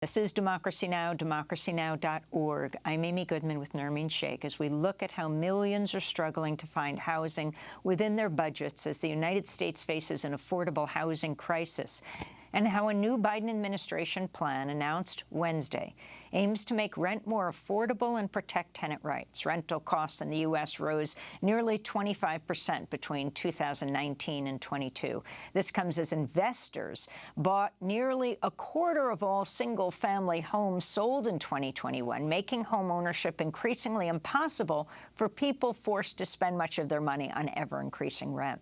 This is Democracy Now!, democracynow.org. I'm Amy Goodman with Nermeen Sheikh as we look at how millions are struggling to find housing within their budgets as the United States faces an affordable housing crisis, and how a new Biden administration plan announced Wednesday aims to make rent more affordable and protect tenant rights. Rental costs in the U.S. rose nearly 25% between 2019 and 22. This comes as investors bought nearly a quarter of all single-family homes sold in 2021, making home ownership increasingly impossible for people forced to spend much of their money on ever-increasing rent.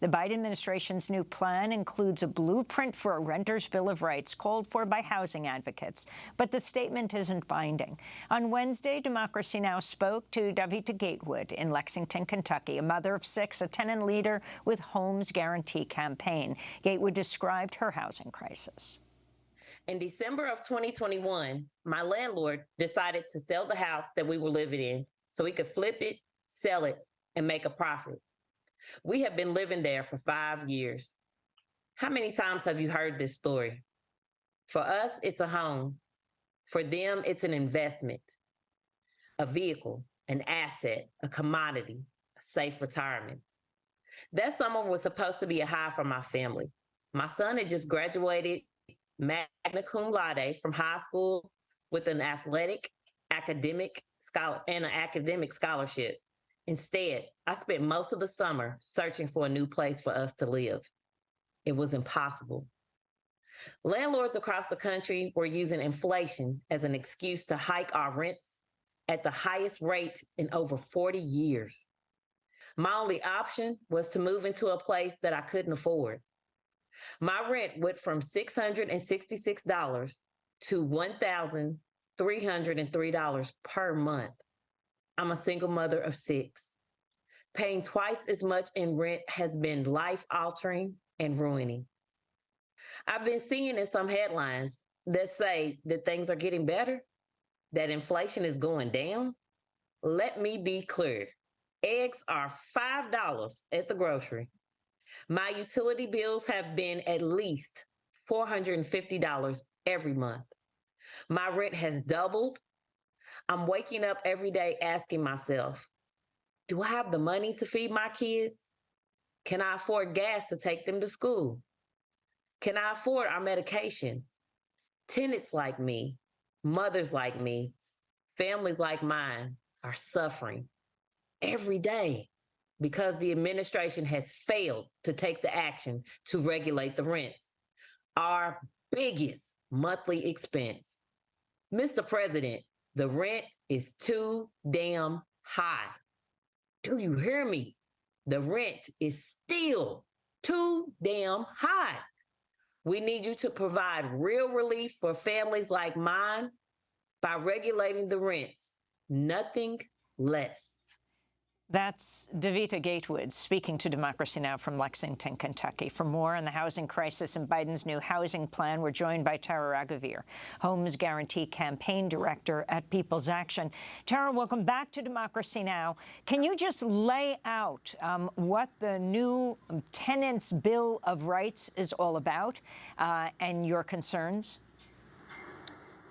The Biden administration's new plan includes a blueprint for a renter's bill of rights called for by housing advocates, but the statement isn't binding. On Wednesday, Democracy Now! Spoke to Davita Gatewood in Lexington, Kentucky, a mother of 6, a tenant leader with Homes Guarantee Campaign. Gatewood described her housing crisis. In December of 2021, my landlord decided to sell the house that we were living in so he could flip it, sell it, and make a profit. We have been living there for 5 years. How many times have you heard this story? For us, it's a home. For them, it's an investment, a vehicle, an asset, a commodity, a safe retirement. That summer was supposed to be a high for my family. My son had just graduated magna cum laude from high school with an academic scholarship. Instead, I spent most of the summer searching for a new place for us to live. It was impossible. Landlords across the country were using inflation as an excuse to hike our rents at the highest rate in over 40 years. My only option was to move into a place that I couldn't afford. My rent went from $666 to $1,303 per month. I'm a single mother of 6. Paying twice as much in rent has been life-altering and ruining. I've been seeing in some headlines that say that things are getting better, that inflation is going down. Let me be clear. Eggs are $5 at the grocery. My utility bills have been at least $450 every month. My rent has doubled. I'm waking up every day asking myself, do I have the money to feed my kids? Can I afford gas to take them to school? Can I afford our medication? Tenants like me, mothers like me, families like mine are suffering every day because the administration has failed to take the action to regulate the rents, our biggest monthly expense. Mr. President, the rent is too damn high. Do you hear me? The rent is still too damn high. We need you to provide real relief for families like mine by regulating the rents, nothing less. That's Davita Gatewood speaking to Democracy Now! From Lexington, Kentucky. For more on the housing crisis and Biden's new housing plan, we're joined by Tara Raghuveer, Homes Guarantee Campaign Director at People's Action. Tara, welcome back to Democracy Now! Can you just lay out what the new Tenants' Bill of Rights is all about and your concerns?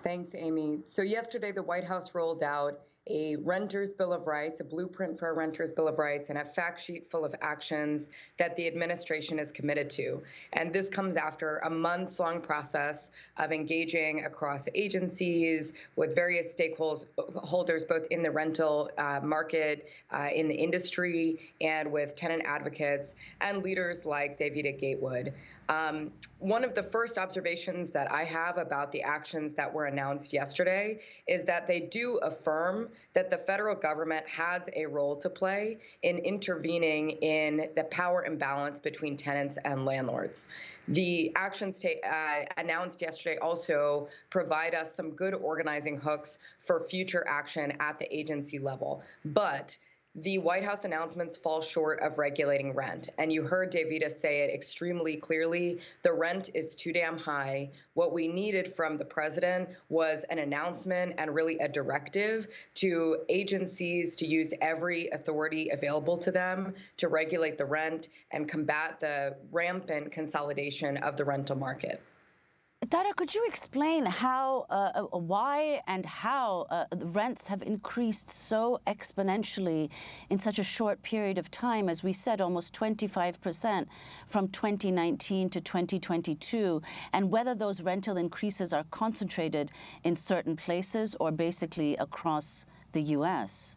Thanks, Amy. So yesterday, the White House rolled out a renter's bill of rights, a blueprint for a renter's bill of rights, and a fact sheet full of actions that the administration is committed to. And this comes after a months-long process of engaging across agencies with various stakeholders, both in the rental market, in the industry, and with tenant advocates and leaders like Davita Gatewood. One of the first observations that I have about the actions that were announced yesterday is that they do affirm that the federal government has a role to play in intervening in the power imbalance between tenants and landlords. The actions announced yesterday also provide us some good organizing hooks for future action at the agency level. But the White House announcements fall short of regulating rent. And you heard Davita say it extremely clearly. The rent is too damn high. What we needed from the president was an announcement and really a directive to agencies to use every authority available to them to regulate the rent and combat the rampant consolidation of the rental market. Tara, could you explain how, why and how the rents have increased so exponentially in such a short period of time, as we said, almost 25% from 2019 to 2022, and whether those rental increases are concentrated in certain places or basically across the U.S.?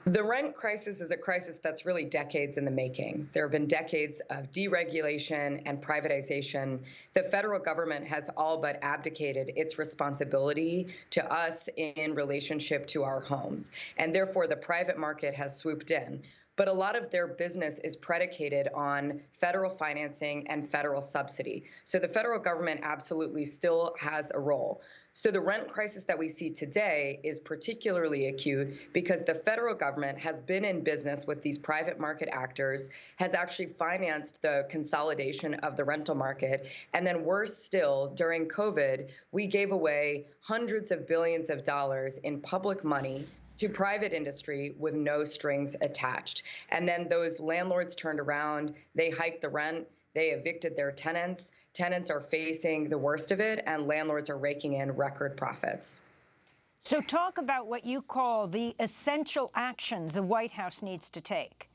The rent crisis is a crisis that's really decades in the making. There have been decades of deregulation and privatization. The federal government has all but abdicated its responsibility to us in relationship to our homes. And therefore, the private market has swooped in. But a lot of their business is predicated on federal financing and federal subsidy. So the federal government absolutely still has a role. So the rent crisis that we see today is particularly acute because the federal government has been in business with these private market actors, has actually financed the consolidation of the rental market. And then worse still, during COVID, we gave away hundreds of billions of dollars in public money to private industry with no strings attached. And then those landlords turned around, they hiked the rent, they evicted their tenants. Tenants are facing the worst of it, and landlords are raking in record profits. So talk about what you call the essential actions the White House needs to take.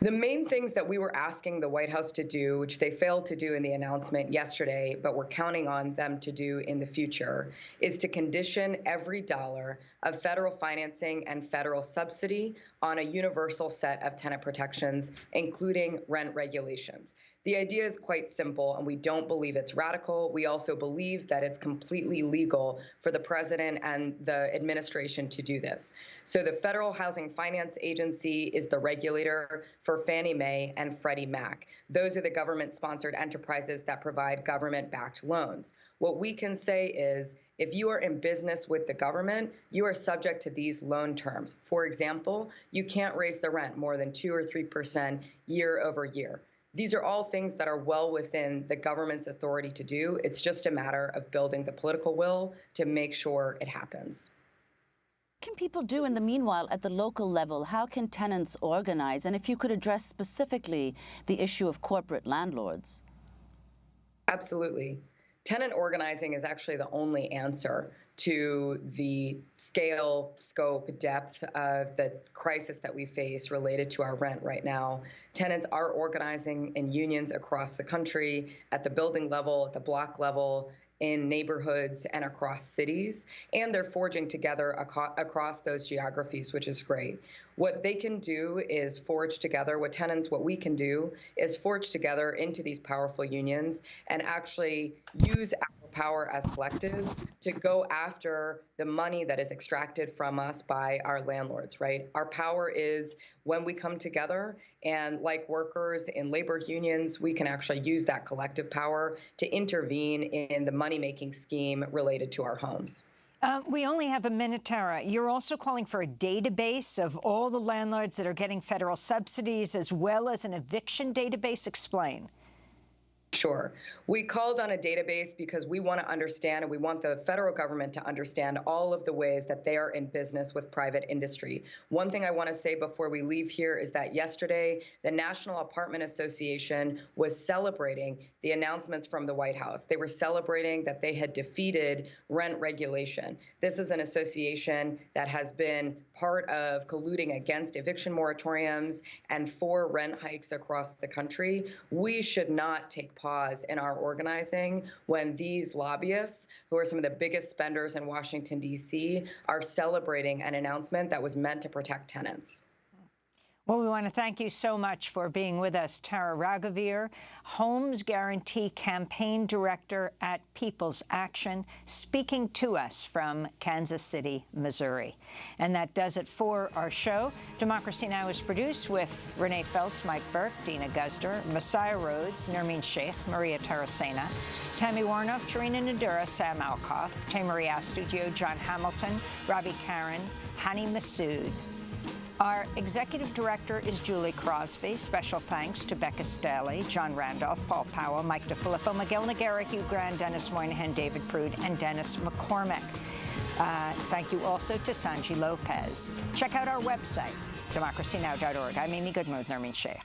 The main things that we were asking the White House to do, which they failed to do in the announcement yesterday, but we're counting on them to do in the future, is to condition every dollar of federal financing and federal subsidy on a universal set of tenant protections, including rent regulations. The idea is quite simple, and we don't believe it's radical. We also believe that it's completely legal for the president and the administration to do this. So the Federal Housing Finance Agency is the regulator for Fannie Mae and Freddie Mac. Those are the government-sponsored enterprises that provide government-backed loans. What we can say is, if you are in business with the government, you are subject to these loan terms. For example, you can't raise the rent more than 2 or 3% year over year. These are all things that are well within the government's authority to do. It's just a matter of building the political will to make sure it happens. What can people do in the meanwhile at the local level? How can tenants organize? And if you could address specifically the issue of corporate landlords. Absolutely. Tenant organizing is actually the only answer to the scale, scope, depth of the crisis that we face related to our rent right now. Tenants are organizing in unions across the country, at the building level, at the block level, in neighborhoods and across cities, and they're forging together across those geographies, which is great. What they can do is forge together, what we can do is forge together into these powerful unions and actually use our power as collectives to go after the money that is extracted from us by our landlords, right? Our power is when we come together, and like workers in labor unions, we can actually use that collective power to intervene in the money-making scheme related to our homes. We only have a minute, Tara. You're also calling for a database of all the landlords that are getting federal subsidies, as well as an eviction database. Explain. Sure. We called on a database because we want to understand, and we want the federal government to understand all of the ways that they are in business with private industry. One thing I want to say before we leave here is that yesterday, the National Apartment Association was celebrating the announcements from the White House. They were celebrating that they had defeated rent regulation. This is an association that has been part of colluding against eviction moratoriums and for rent hikes across the country. We should not take pause in our organizing when these lobbyists, who are some of the biggest spenders in Washington, D.C., are celebrating an announcement that was meant to protect tenants. Well, we want to thank you so much for being with us, Tara Raghuveer, Homes Guarantee Campaign Director at People's Action, speaking to us from Kansas City, Missouri. And that does it for our show. Democracy Now! Is produced with Renee Feltz, Mike Burke, Dina Guzder, Messiah Rhodes, Nermeen Sheikh, Maria Taracena, Tammy Warnoff, Tarina Nadura, Sam Alkoff, Tamery Astudio, John Hamilton, Robbie Karen, Hani Massoud. Our executive director is Julie Crosby. Special thanks to Becca Staley, John Randolph, Paul Powell, Mike DeFilippo, Miguel Noguera, Hugh Grant, Dennis Moynihan, David Prude, and Dennis McCormick. Thank you also to Sanji Lopez. Check out our website, democracynow.org. I'm Amy Goodman with Nermeen Sheikh.